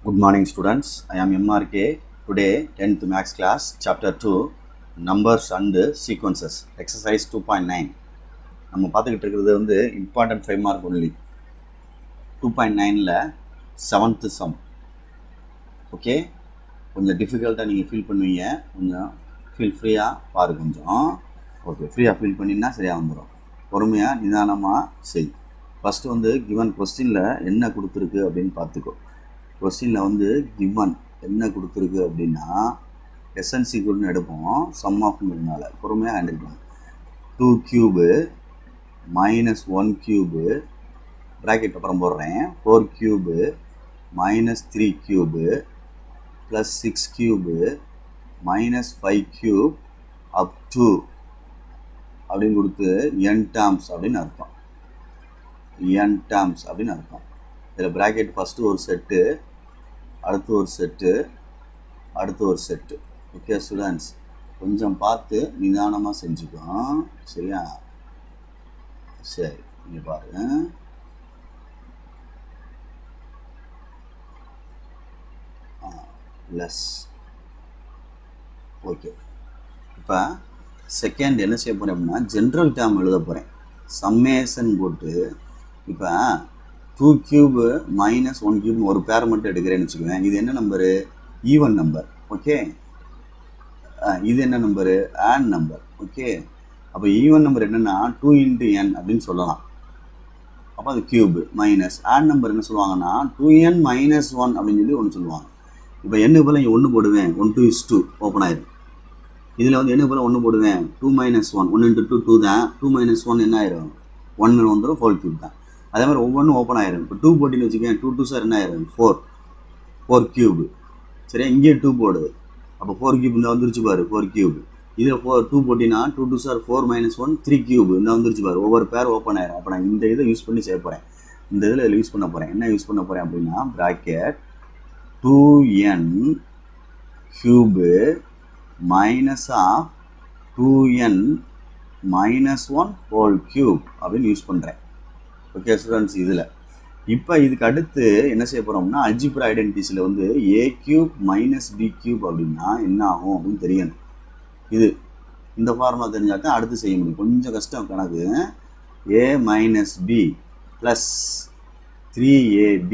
Good morning students. I am MRK. Today 10th Maths class chapter 2 numbers and sequences exercise 2.9 நம்ம பார்த்துக்கிட்டு இருக்கிறது வந்து important 5 mark only 2.9ல 7th sum. Okay, கொஞ்சம் டிஃபிகல்ட்டாக நீங்கள் feel பண்ணுவீங்க, கொஞ்சம் ஃபீல் ஃப்ரீயாக பாரு கொஞ்சம். ஓகே, ஃப்ரீயாக ஃபீல் பண்ணினா சரியாக வந்துடும். பொறுமையாக நிதானமாக செய். ஃபஸ்ட்டு வந்து கிவன் கொஸ்டினில் என்ன கொடுத்துருக்கு அப்படின்னு பார்த்துக்கோ. கொஸ்டினில் வந்து கிவன் என்ன கொடுத்துருக்கு அப்படின்னா எஸ்என்சி கூடன்னு எடுப்போம், சம் ஆஃப்னால பொறுமையாக ஹேண்டில் பண்ணும். 2 கியூபு மைனஸ் 1 கியூபு ப்ராக்கெட் அப்புறம் போடுறேன், 4 cube minus 3 cube plus 6 cube minus 5 cube up to அப்படின்னு கொடுத்து என் டேர்ம்ஸ் அப்படின்னு அர்த்தம். என் டேர்ம்ஸ் அப்படின்னு அர்த்தம். இதில் ப்ராக்கெட் ஃபஸ்ட்டு ஒரு செட்டு, அடுத்து ஒரு செட்டு, அடுத்து ஒரு செட்டு. ஓகே ஸ்டூடெண்ட்ஸ், கொஞ்சம் பார்த்து நிதானமாக செஞ்சுக்கோம், சரியா? சரி, இங்கே பாருங்க. லெஸ். ஓகே, இப்போ செகண்ட் என்ன செய்ய போகிறேன் அப்படின்னா ஜென்ரல் டேர்ம் எழுத போகிறேன். சம்மேஷன் போட்டு இப்போ 2 கியூபு மைனஸ் 1 கியூப்னு ஒரு பேர் மட்டும் எடுக்கிறேன்னு வச்சுக்குவேன். இது என்ன நம்பரு? Even number. ஓகே, இது என்ன நம்பரு? On number. ஓகே, அப்போ ஈவன் நம்பர் என்னென்னா 2 × n அப்படின்னு சொல்லலாம். அப்போ அது கியூபு மைனஸ் ஆன் நம்பர் என்ன சொல்லுவாங்கன்னா 2n - 1 அப்படின்னு சொல்லி ஒன்று சொல்லுவாங்க. இப்போ என்ன போல் இங்கே 1 போடுவேன், 1 2 is 2 ஓப்பன் ஆயிடும். இதில் வந்து என்ன போல் 1 போடுவேன், 2 - 1, 1 × 2 2 தான், 2 - 1 என்ன ஆயிரும், 1 வந்துடும், ஹோல் கியூப் தான். அதே மாதிரி ஒவ்வொன்றும் ஓப்பன் ஆயிரும். இப்போ 2 போட்டின்னு வச்சுக்கேன், 2 2 சார் என்ன ஆயிரும், 4 கியூபு. சரியா, இங்கேயே 2 போடுது, அப்போ 4 கியூப் இந்த வந்துருச்சு பாரு, 4 கியூப். இதில் 2 போட்டினா 2 2 சார் 4 - 1 3 கியூப் இந்த வந்துருச்சு பாரு, ஒவ்வொரு பேர் ஓப்பன் ஆயிரும். அப்போ நான் இந்த இதை யூஸ் பண்ணி செய்ய போகிறேன், இந்த இதில் யூஸ் பண்ண போகிறேன். என்ன யூஸ் பண்ண போகிறேன் அப்படின்னா bracket 2n cube minus of 2n - 1 whole cube அப்படின்னு யூஸ் பண்ணுறேன். ஓகே ஸ்டூடெண்ட்ஸ், இதில் இப்போ இதுக்கு அடுத்து என்ன செய்ய போகிறோம்னா அல்ஜிப்ரா ஐடென்டிட்டிஸில் வந்து a cube minus b cube அப்படின்னா என்ன ஆகும் அப்படின்னு தெரியணும். இது இந்த ஃபார்முலா தெரிஞ்சால் தான் அடுத்து செய்ய முடியும். கொஞ்சம் கஷ்டம் கணக்கு. a minus b plus 3ab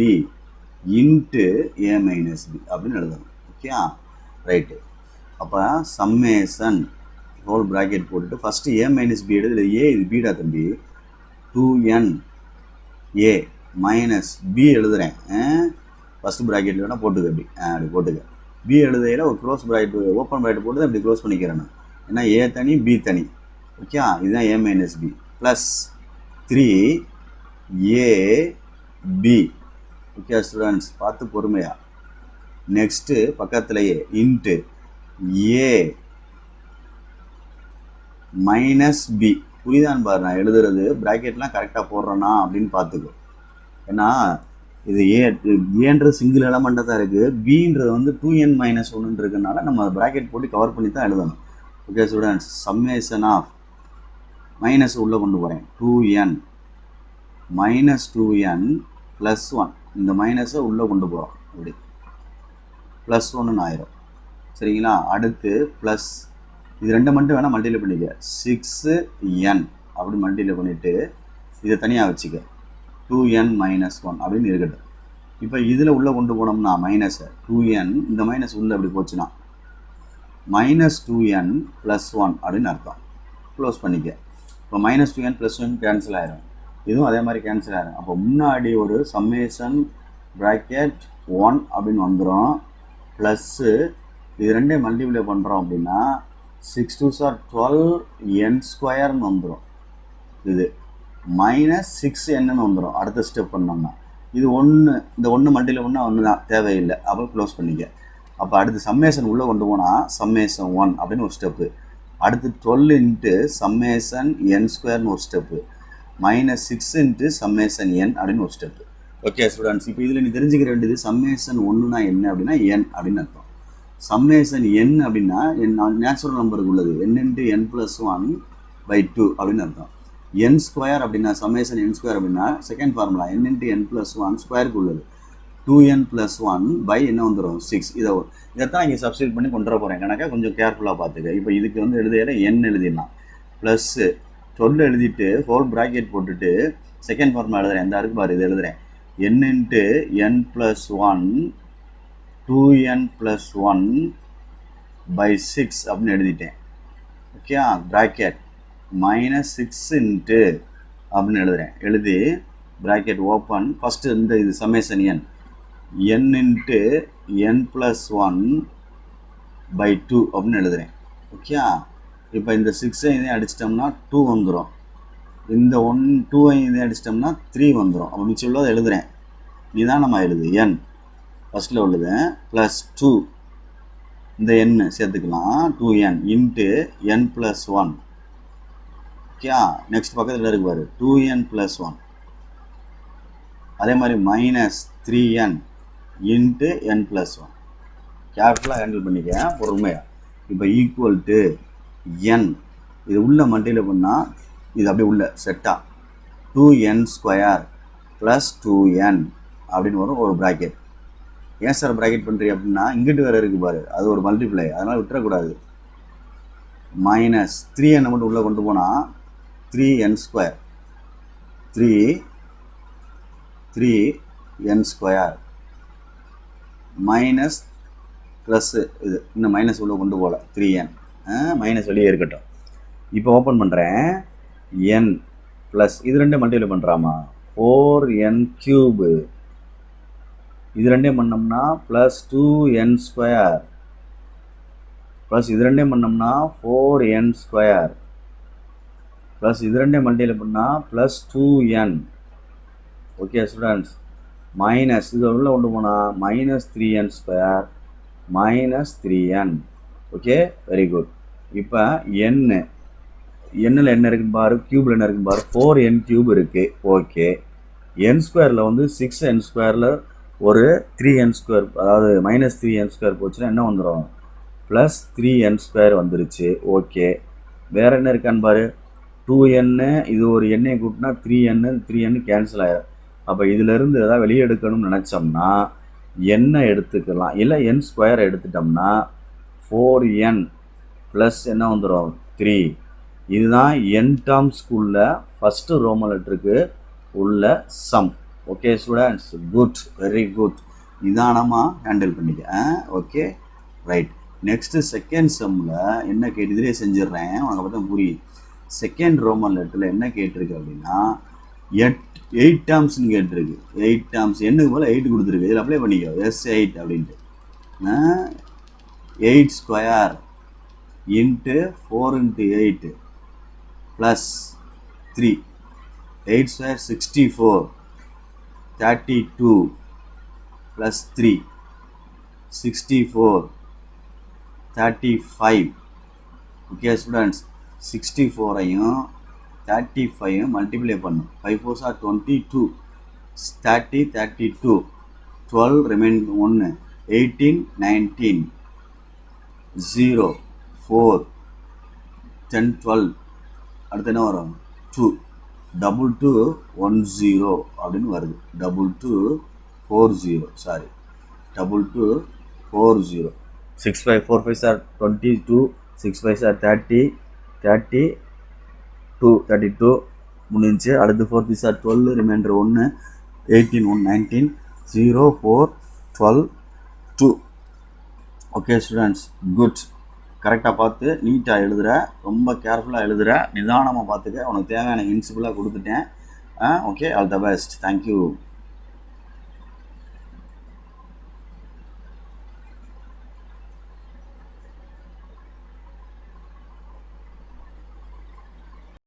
into a minus b அப்படின்னு எழுதணும். Okay right. அப்போ சம்மேஷன் ஹோல் ப்ராக்கெட் போட்டுட்டு ஃபஸ்ட்டு a மைனஸ் b எடுத்து ஏ இது பீடா தம்பி, 2n a மைனஸ் b எழுதுகிறேன். ஃபஸ்ட்டு ப்ராக்கெட்டில் வேணால் போட்டுக்க, அப்படி போட்டுக்க. b எழுதையில் ஒரு க்ளோஸ் ப்ராக்கெட் ஓப்பன் ப்ராக்கெட் போட்டு அப்படி க்ளோஸ் பண்ணிக்கிறேன். ஏன்னா a தனி b தனி. ஓகே, இதுதான் a minus b plus 3ab. Okay students, பார்த்து பொறுமையா. நெக்ஸ்ட்டு பக்கத்துலேயே இன்ட்டு a மைனஸ் b. புரியுதான்னு பாரு, நான் எழுதுறது ப்ராக்கெட்லாம் கரெக்டாக போடுறேன்னா அப்படின்னு பார்த்துக்கோ. ஏன்னா இது ஏன்றது சிங்கிள் எலமெண்ட்டாக தான் இருக்குது, பின்றது வந்து 2n - 1 இருக்கிறதுனால நம்ம ப்ராக்கெட் போட்டு கவர் பண்ணி தான் எழுதணும். Okay students, summation of minus உள்ளே கொண்டு போகிறேன், 2n மைனஸ் 2n ப்ளஸ் 1, இந்த மைனஸை உள்ளே கொண்டு போகிறோம், இப்படி ப்ளஸ் 1ன்னு ஆயிரும். சரிங்களா, அடுத்து ப்ளஸ் இது ரெண்டு மட்டும் வேணால் மல்டிப்ளை பண்ணிக்க, 6n அப்படி மல்டிப்ளை பண்ணிவிட்டு இதை தனியாக வச்சுக்க, 2n - 1 அப்படின்னு இருக்கட்டும். இப்போ இதில் உள்ளே கொண்டு போனோம்னா மைனஸை 2n, இந்த மைனஸ் உள்ளே அப்படி போச்சுன்னா மைனஸ் 2n ப்ளஸ் 1 அப்படின்னு அர்த்தம். க்ளோஸ் பண்ணிக்க. இப்போ மைனஸ் 2n ப்ளஸ் 1 கேன்சல் ஆயிரும், இதுவும் அதே மாதிரி கேன்சல் ஆயிரும். அப்போ முன்னாடி ஒரு சம்மேஷன் ப்ராக்கெட் 1 அப்படின்னு வந்துடும், ப்ளஸ்ஸு இது ரெண்டே மல்டிப்ளை பண்ணுறோம் அப்படின்னா 6 2s are 12 n ஸ்கொயர்னு வந்துடும். இது மைனஸ் 6n வந்துடும் அடுத்த ஸ்டெப் பண்ணோம்னா. இது 1, இந்த 1 மல்டிப்ளை பண்ணால் 1 தான், தேவையில்லை. அப்போ க்ளோஸ் பண்ணிக்க. அப்போ அடுத்து சம்மேஷன் உள்ளே கொண்டு போனால் சம்மேஷன் 1 அப்படின்னு ஒரு ஸ்டெப்பு, அடுத்து 12 இன்ட்டு சம்மேஷன் n ஸ்கொயர்னு ஒரு step, minus 6 into summation n அப்படின்னு ஒரு ஸ்டெப்பு. ஓகே ஸ்டூடெண்ட்ஸ், இப்போ இதில் நீ தெரிஞ்சுக்க வேண்டியது சம்மேஷன் 1னா என்ன அப்படின்னா n அப்படின்னு அர்த்தம். சம்மேஷன் n அப்படின்னா நேச்சுரல் நம்பருக்கு உள்ளது, n × n + 1/2 அப்படின்னு அர்த்தம். n ஸ்கொயர் அப்படின்னா சம்மேஷன் n ஸ்கொயர் அப்படின்னா செகண்ட் ஃபார்முலா n × n + 1 ஸ்கொயருக்கு உள்ளது. 2n + 1 பை என்ன வந்துடும் 6. இதைத்தான் இங்கே சப்ஸ்டியூட் பண்ணி கொண்டு வர போகிறேன் கணக்கா, கொஞ்சம் கேர்ஃபுல்லாக பார்த்துக்க. இப்போ இதுக்கு வந்து எழுதியில n எழுதிடலாம், ப்ளஸ்ஸு 12 எழுதிட்டு ஹோல் ப்ராக்கெட் போட்டுட்டு செகண்ட் ஃபார்முலா எழுதுறேன். இந்த இருக்கு பாரு, இது எழுதுறேன். n × n + 1 2n + 1 பை 6 அப்படின்னு எழுதிட்டேன். ஓகே, ப்ராக்கெட் -6 அப்படின்னு எழுதுறேன். எழுதி ப்ராக்கெட் ஓப்பன், ஃபஸ்ட்டு இந்த இது சம்மேஷன் n × n + 1 பை 2 அப்படின்னு எழுதுறேன். ஓகே, இப்போ இந்த 6 இதையும் அடிச்சிட்டோம்னா 2 வந்துடும். இந்த 2 இதையும் அடிச்சிட்டோம்னா 3 வந்துடும். அப்போ மிச்சம் உள்ளதை எழுதுறேன். இதுதான் நம்ம எழுது n ஃபஸ்ட்டில் உள்ளது +2 இந்த n சேர்த்துக்கலாம், 2n × n + 1. ஓகே, நெக்ஸ்ட் பக்கத்தில் இருக்கு பாரு, 2n + 1. அதே மாதிரி -3n × n + 1. கேர்ஃபுல்லாக ஹேண்டில் பண்ணிக்க, பொறுமையாக. இப்போ ஈக்குவல் டு n, இது உள்ள மல்டியில் பண்ணால் இது அப்படியே உள்ள செட்டாக 2n² + 2n அப்படின்னு வரும் ஒரு ப்ராக்கெட். ஏன் சார் ப்ராக்கெட் பண்ணுறீங்க அப்படின்னா, இங்கிட்டு வேறு இருக்குது பாரு, அது ஒரு மல்டிப்ளை, அதனால் விட்டுறக்கூடாது. -3n மட்டும் உள்ளே கொண்டு போனால் 3n² 3n² மைனஸ் ப்ளஸ்ஸு, இது இன்னும் மைனஸ் உள்ளே கொண்டு போகல, 3n மைனஸ் வெளியே இருக்கட்டும். இப்போ ஓப்பன் பண்ணுறேன், n ப்ளஸ் இது ரெண்டே மல்டிப்ளை பண்ணுறாமா 4n³ இது ரெண்டே பண்ணோம்னா +2n² ப்ளஸ் இது ரெண்டே பண்ணோம்னா 4n² ப்ளஸ் இது ரெண்டே மல்டிப்ளை பண்ணால் +2n. ஓகே ஸ்டூடெண்ட்ஸ், மைனஸ் இது உள்ள கொண்டு போனால் -3n² -3n. Okay, very good. இப்போ என்னில் என்ன இருக்குன்னு பாரு, க்யூபில் என்ன இருக்குன்னு பாரு, 4n³ இருக்குது. ஓகே, n² வந்து 6n² ஒரு 3n², அதாவது -3n² போச்சுன்னா என்ன வந்துடும், +3n² வந்துருச்சு. ஓகே, வேறு என்ன இருக்கான்னு பாரு, 2n, இது ஒரு எண்ணெயை கூட்டினா 3n கேன்சல் ஆகிடும். அப்போ இதிலேருந்து எதாவது வெளியே எடுக்கணும்னு நினச்சோம்னா n எடுத்துக்கலாம், இல்லை n² எடுத்துட்டோம்னா 4n ப்ளஸ் என்ன வந்துடும் 3. இதுதான் n டேர்ம்ஸ்க்கு உள்ள ஃபஸ்ட்டு ரோமன் லெட்டருக்கு உள்ள sum. Okay students, good, very good. இதான் நம்ம ஹேண்டில் பண்ணிக்க. Okay, right. நெக்ஸ்ட்டு செகண்ட் சம்மில் என்ன கேட்டு, இதிலே செஞ்சிடுறேன், உனக்கு பார்த்தா புரியும். செகண்ட் ரோமன் லெட்டரில் என்ன கேட்டிருக்கு அப்படின்னா 8 டேர்ம்ஸ்னு கேட்டிருக்கு. 8 டேர்ம்ஸ், என்னுக்கு போல் 8 கொடுத்துருக்கு. இதில் அப்ளை பண்ணிக்கோ, S8 அப்படின்ட்டு. 8² × 4 × 8 + 3. 8² 64, 32 + 3 64 35. ஓகே ஸ்டூடெண்ட்ஸ், 64ஐயும் 35ஐயும் மல்டிப்ளை பண்ணும். 5 4s are 22, 30 32, 12 ரிமைன் 1, 18 19, 0 4 10 12. அடுத்து என்ன வரும், 2 2 2 10 அப்படின்னு வருது. 2 2 40, sorry 2 2 40. 6 5 4 5s are 22, 6 5s are 30, 32 முடிஞ்சு. அடுத்து 4 3s are 12, remainder 1, 18 1 19, 0 4 12 2. Okay students, good. கரெக்டாக பார்த்து நீட்டாக எழுதுகிற, ரொம்ப கேர்ஃபுல்லாக எழுதுகிற, நிதானமாக பார்த்துக்க. உனக்கு தேவையான ஹிண்ட்ஸ் ஃபுல்லாக கொடுத்துட்டேன். Okay, all the best. Thank you.